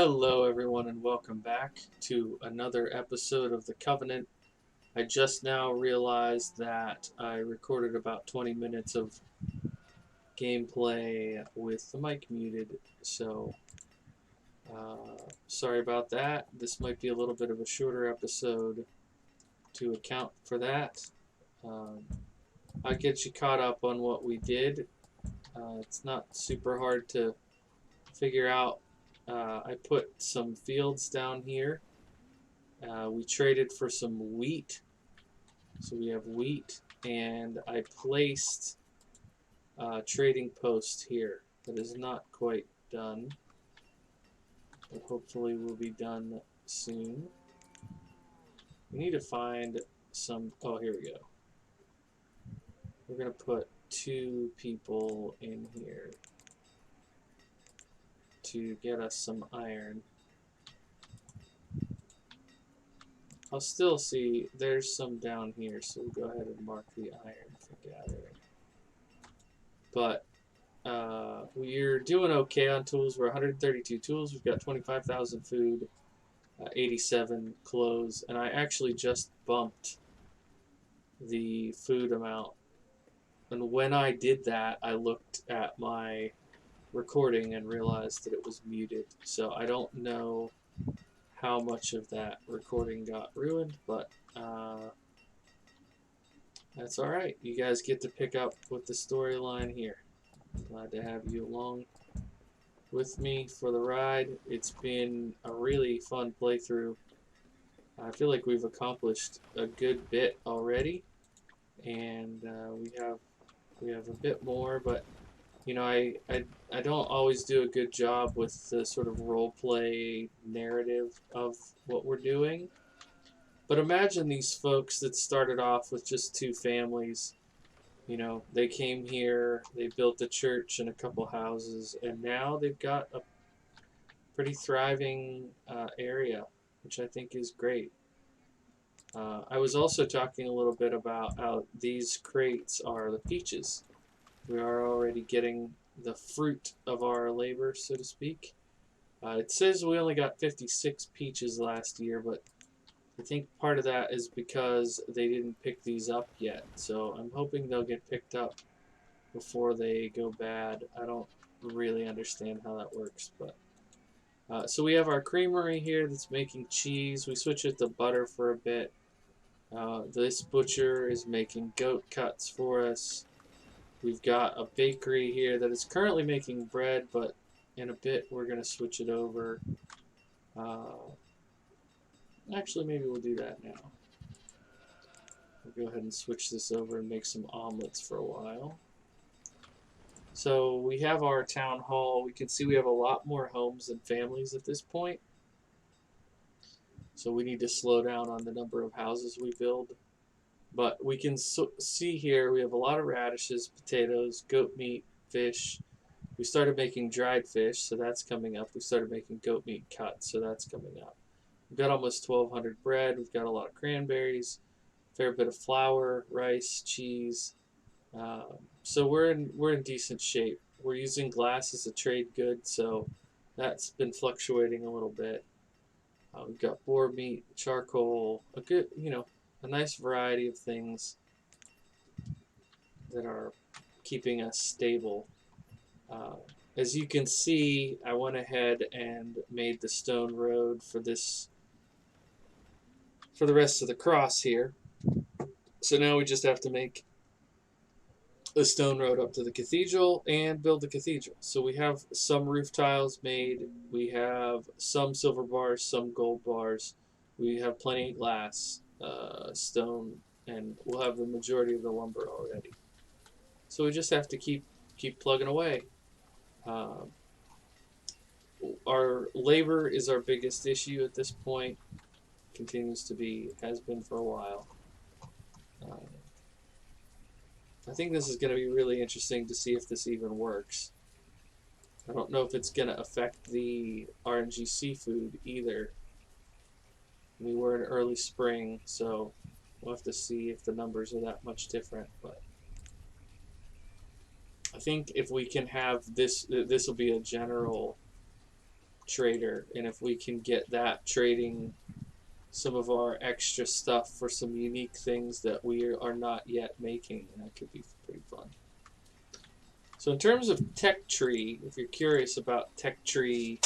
Hello, everyone, and welcome back to another episode of the Covenant. I just now realized that I recorded about 20 minutes of gameplay with the mic muted, so sorry about that. This might be a little bit of a shorter episode to account for that. Um, I'll get you caught up on what we did. It's not super hard to figure out. I put some fields down here. We traded for some wheat. So we have wheat, and I placed a trading post here that is not quite done, but hopefully will be done soon. We need to find some. Oh, here we go. We're going to put 2 people in here to get us some iron. I'll still see, there's some down here, so we'll go ahead and mark the iron for gathering. But we're doing okay on tools. We're 132 tools. We've got 25,000 food, 87 clothes, and I actually just bumped the food amount. And when I did that, I looked at my recording and realized that it was muted. So I don't know how much of that recording got ruined, but that's all right. You guys get to pick up with the storyline here. Glad to have you along with me for the ride. It's been a really fun playthrough. I feel like we've accomplished a good bit already, and we have a bit more. But you know, I don't always do a good job with the sort of role play narrative of what we're doing. But imagine these folks that started off with just 2 families. You know, they came here, they built a church and a couple houses, and now they've got a pretty thriving area, which I think is great. I was also talking a little bit about how these crates are the peaches. We are already getting the fruit of our labor, so to speak. It says we only got 56 peaches last year, but I think part of that is because they didn't pick these up yet. So I'm hoping they'll get picked up before they go bad. I don't really understand how that works, but so we have our creamery here that's making cheese. We switch it to butter for a bit. This butcher is making goat cuts for us. We've got a bakery here that is currently making bread, but in a bit we're going to switch it over. Actually, maybe we'll do that now. We'll go ahead and switch this over and make some omelets for a while. So we have our town hall. We can see we have a lot more homes and families at this point. So we need to slow down on the number of houses we build. But we can see here we have a lot of radishes, potatoes, goat meat, fish. We started making dried fish, so that's coming up. We started making goat meat cuts, so that's coming up. We've got almost 1,200 bread. We've got a lot of cranberries, a fair bit of flour, rice, cheese. So we're in decent shape. We're using glass as a trade good, so that's been fluctuating a little bit. We've got boar meat, charcoal, a good, a nice variety of things that are keeping us stable. As you can see, I went ahead and made the stone road for the rest of the cross here. So now we just have to make the stone road up to the cathedral and build the cathedral. So we have some roof tiles made. We have some silver bars, some gold bars. We have plenty of glass, stone, and we'll have the majority of the lumber already. So we just have to keep plugging away. Our labor is our biggest issue at this point. Continues to be, has been for a while. I think this is going to be really interesting to see if this even works. I don't know if it's going to affect the RNG seafood either. We were in early spring, so we'll have to see if the numbers are that much different. But I think if we can have this will be a general trader, and if we can get that trading some of our extra stuff for some unique things that we are not yet making, that could be pretty fun. So in terms of tech tree, if you're curious about tech tree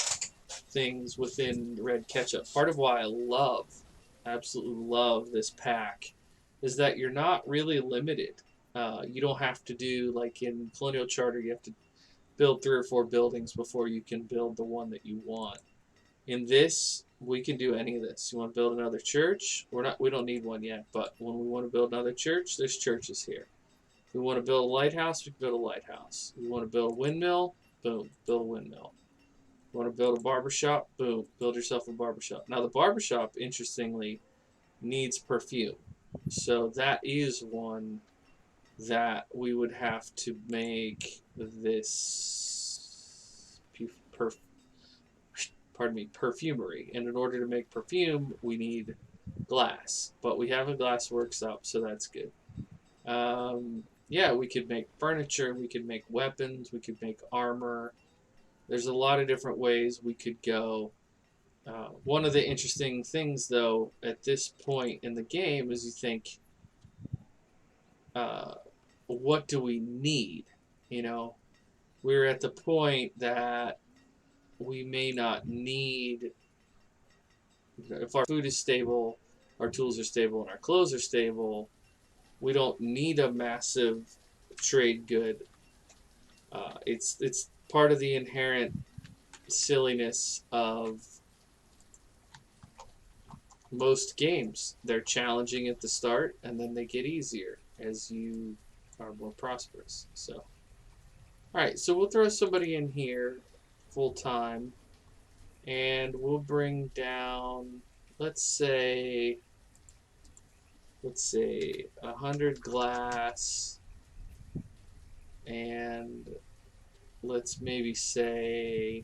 things within Red Ketchup, part of why I absolutely love this pack, is that you're not really limited. You don't have to do, like in Colonial Charter, you have to build 3 or 4 buildings before you can build the one that you want. In this, we can do any of this. You want to build another church? We don't need one yet, but when we want to build another church, there's churches here. If we want to build a lighthouse, we can build a lighthouse. If we want to build a windmill, boom, build a windmill. You want to build a barbershop, boom, build yourself a barbershop. Now the barbershop, interestingly, needs perfume. So that is one that we would have to make this perfumery. And in order to make perfume, we need glass. But we have a glass workshop, so that's good. Yeah, we could make furniture, we could make weapons, we could make armor. There's a lot of different ways we could go. One of the interesting things, though, at this point in the game is you think, what do we need? You know, we're at the point that we may not need, if our food is stable, our tools are stable, and our clothes are stable, we don't need a massive trade good. It's part of the inherent silliness of most games. They're challenging at the start, and then they get easier as you are more prosperous. So, all right, so we'll throw somebody in here full time, and we'll bring down, let's say 100 glass, and let's maybe say,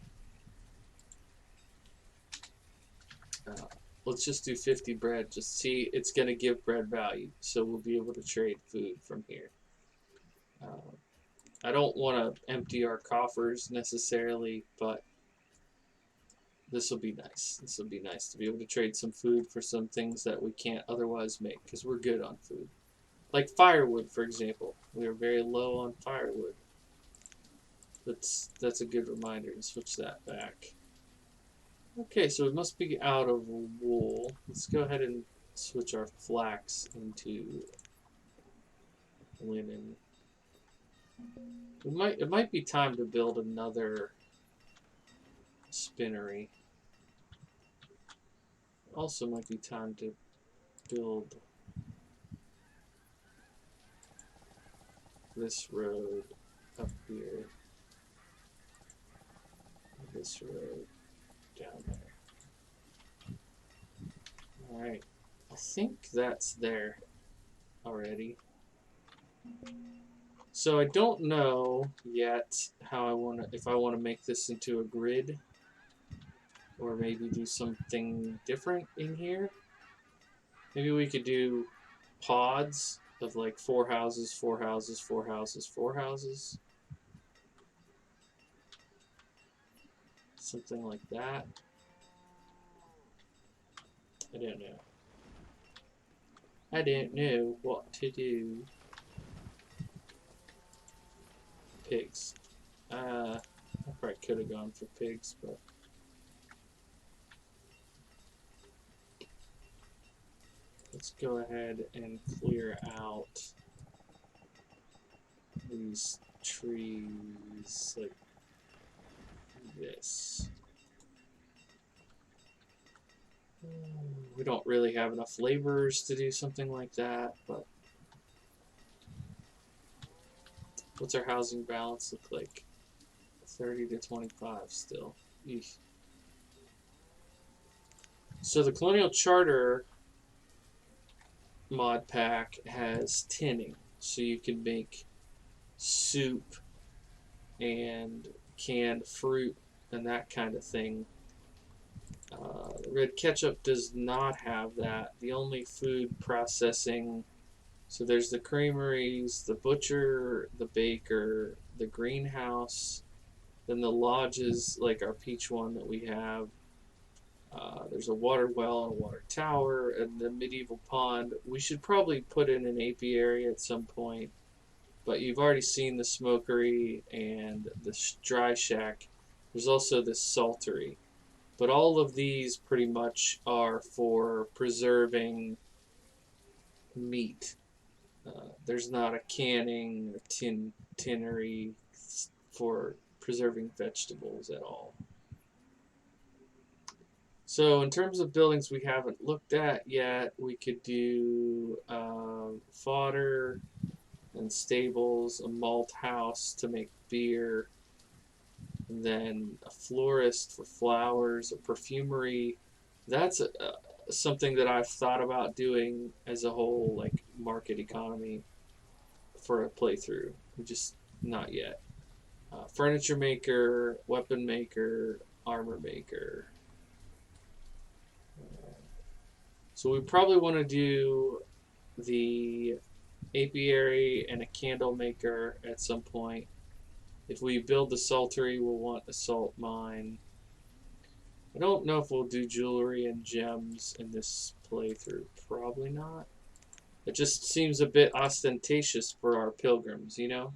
let's just do 50 bread. Just see, it's going to give bread value, so we'll be able to trade food from here. I don't want to empty our coffers necessarily, but this will be nice. This will be nice to be able to trade some food for some things that we can't otherwise make, because we're good on food. Like firewood, for example. We are very low on firewood. That's a good reminder to switch that back. Okay, so it must be out of wool. Let's go ahead and switch our flax into linen. It might be time to build another spinnery. Also might be time to build this road up here. This road down there. Alright. I think that's there already. So I don't know yet how if I want to make this into a grid, or maybe do something different in here. Maybe we could do pods of like 4 houses, 4 houses, 4 houses, 4 houses. Something like that. I don't know. I don't know what to do. Pigs. I probably could have gone for pigs, but let's go ahead and clear out these trees like this. We don't really have enough laborers to do something like that, but what's our housing balance look like? 30 to 25 still. Eesh. So the Colonial Charter mod pack has tinning, so you can make soup and canned fruit and that kind of thing. Red Ketchup does not have that. The only food processing, so there's the creameries, the butcher, the baker, the greenhouse, Then the lodges, like our peach one that we have. There's a water well and a water tower and the medieval pond. We should probably put in an apiary at some point, but you've already seen the smokery and the dry shack. There's also the saltery. But all of these pretty much are for preserving meat. There's not a canning or tinnery for preserving vegetables at all. So in terms of buildings we haven't looked at yet, we could do fodder and stables, a malt house to make beer, and then a florist for flowers, a perfumery. That's something that I've thought about doing as a whole, like market economy for a playthrough. Just not yet. Furniture maker, weapon maker, armor maker. So we probably want to do the apiary and a candle maker at some point. If we build the saltery, we'll want a salt mine. I don't know if we'll do jewelry and gems in this playthrough. Probably not. It just seems a bit ostentatious for our pilgrims, you know?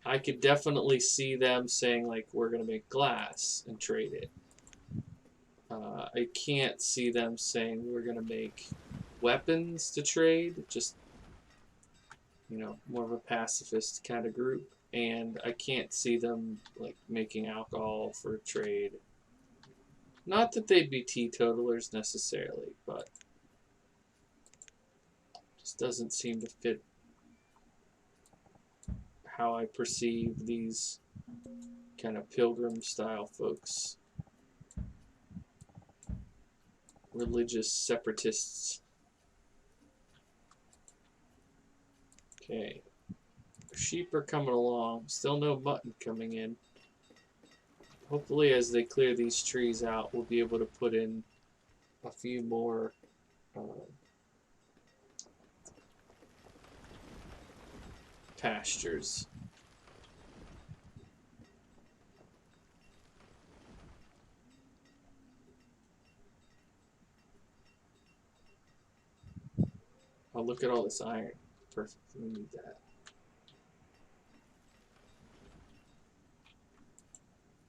I could definitely see them saying, like, we're going to make glass and trade it. I can't see them saying we're going to make weapons to trade. Just, you know, more of a pacifist kind of group. And I can't see them, like, making alcohol for trade. Not that they'd be teetotalers necessarily, but just doesn't seem to fit how I perceive these kind of pilgrim style folks. Religious separatists. Okay. Sheep are coming along. Still no mutton coming in. Hopefully as they clear these trees out, we'll be able to put in a few more pastures. Oh, look at all this iron. Perfect. We need that.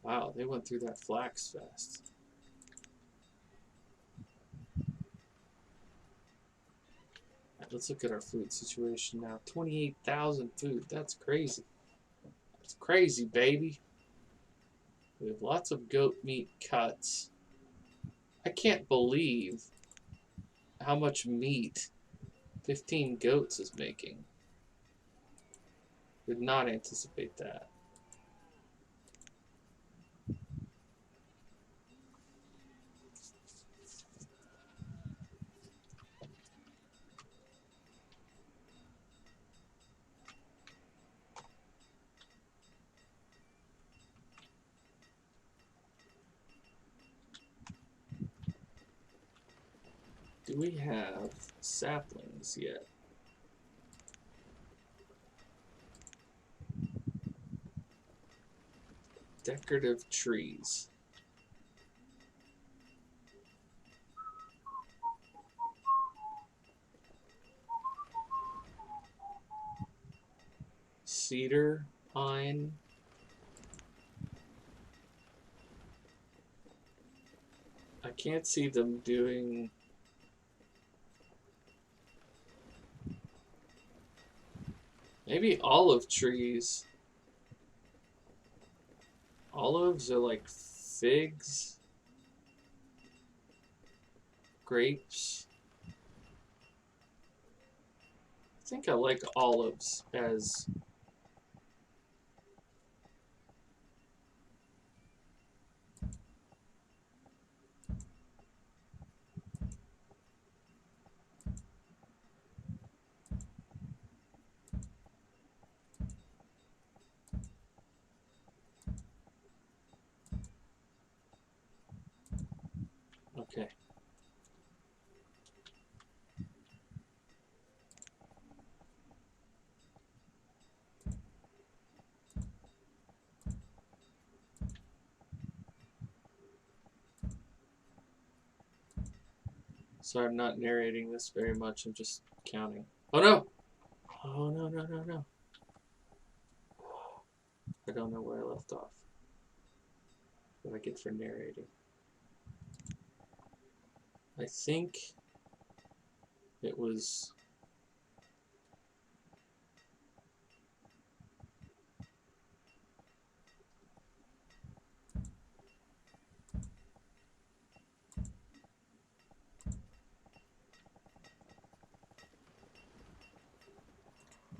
Wow, they went through that flax fast. Right, let's look at our food situation now. 28,000 food. That's crazy. That's crazy, baby. We have lots of goat meat cuts. I can't believe how much meat 15 goats is making. Did not anticipate that. Do we have saplings yet? Decorative trees. Cedar, pine. I can't see them doing... Maybe olive trees. Olives are like figs. Grapes. I think I like olives as... Okay. Sorry, I'm not narrating this very much. I'm just counting. Oh no! Oh no, no, no, no. I don't know where I left off. What do I get for narrating? I think it was...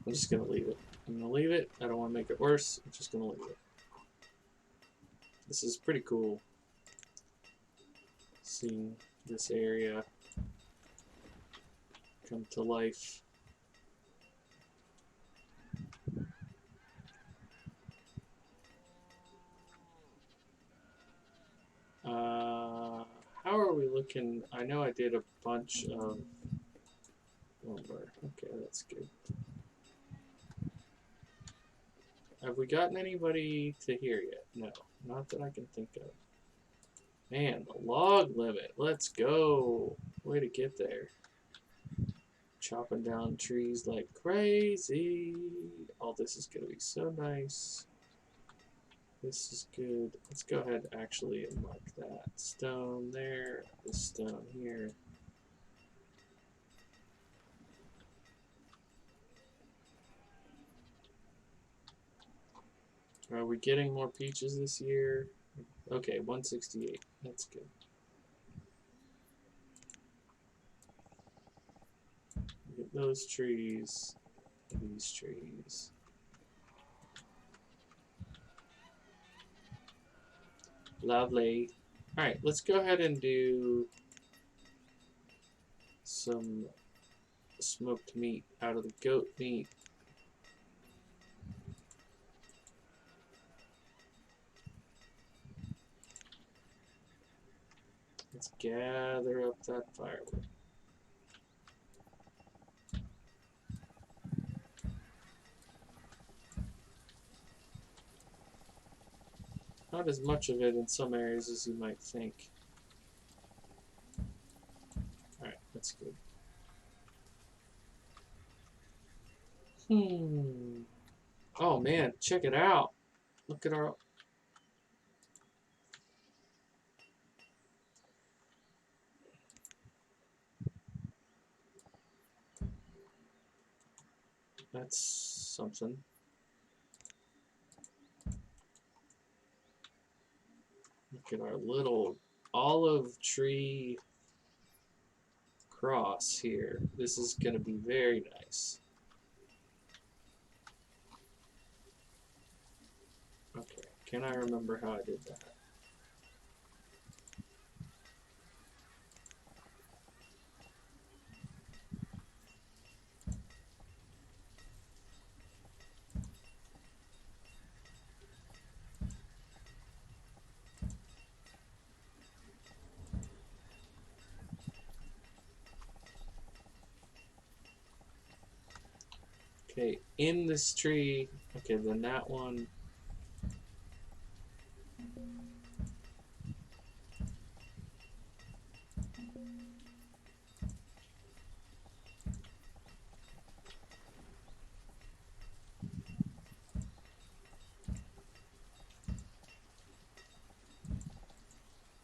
I'm just going to leave it. I'm going to leave it. I don't want to make it worse. I'm just going to leave it. This is pretty cool. Seeing this area come to life. How are we looking? I know I did a bunch of lumber. Okay, that's good. Have we gotten anybody to here yet? No, not that I can think of. Man, the log limit. Let's go. Way to get there. Chopping down trees like crazy. Oh, this is going to be so nice. This is good. Let's go ahead actually and mark that. Stone there. This stone here. Are we getting more peaches this year? Okay, 168. That's good. Get those trees. These trees. Lovely. Alright, let's go ahead and do some smoked meat out of the goat meat. Let's gather up that firewood. Not as much of it in some areas as you might think. Alright, that's good. Oh man, check it out. Look at our... That's something. Look at our little olive tree cross here. This is going to be very nice. Okay, can I remember how I did that? Okay, in this tree, okay, then that one.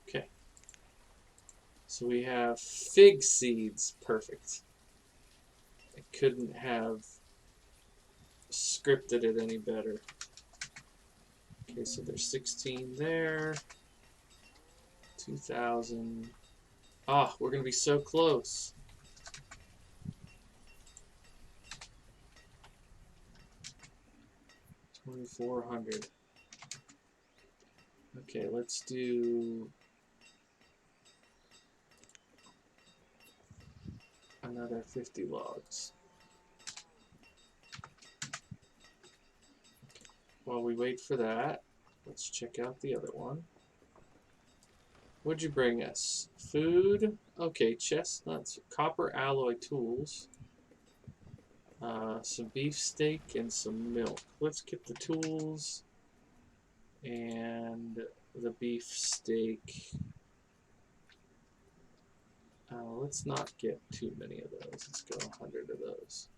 Okay. So we have fig seeds, perfect. I couldn't have scripted it any better. Okay, so there's 16 there. 2,000. Ah, we're going to be so close. $2,400. Okay, let's do another 50 logs. While we wait for that, let's check out the other one. What'd you bring us? Food. Okay, chestnuts, copper alloy tools, some beef steak, and some milk. Let's get the tools and the beef steak. Let's not get too many of those. Let's go 100 of those.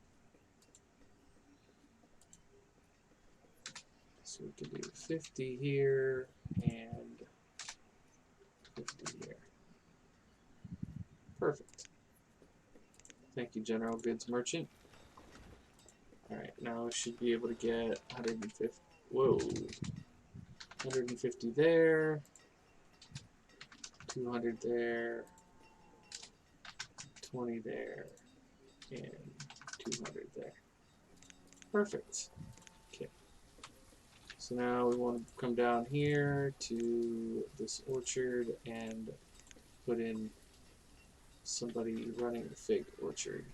So we can do 50 here and 50 here. Perfect. Thank you, General Goods Merchant. Alright, now we should be able to get 150. Whoa. 150 there. 200 there. 20 there. And 200 there. Perfect. Okay. So now we want to come down here to this orchard and put in somebody running the fig orchard.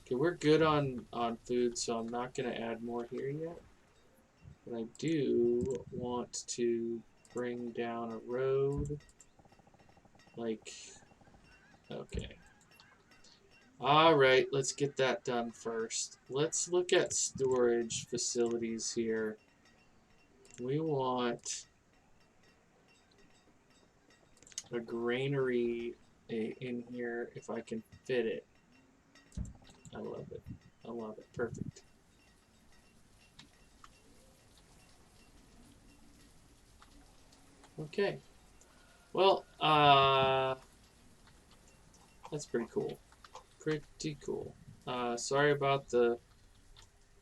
Okay, we're good on food, so I'm not going to add more here yet. But I do want to bring down a road. Like, okay. Alright, let's get that done first. Let's look at storage facilities here. We want a granary in here if I can fit it. I love it. I love it. Perfect. Okay. Well, that's pretty cool. Pretty cool. Sorry about the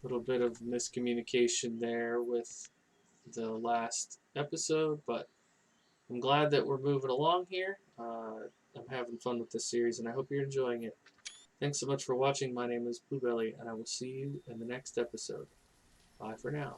little bit of miscommunication there with the last episode, but I'm glad that we're moving along here. I'm having fun with this series, and I hope you're enjoying it. Thanks so much for watching. My name is Bluebelly, and I will see you in the next episode. Bye for now.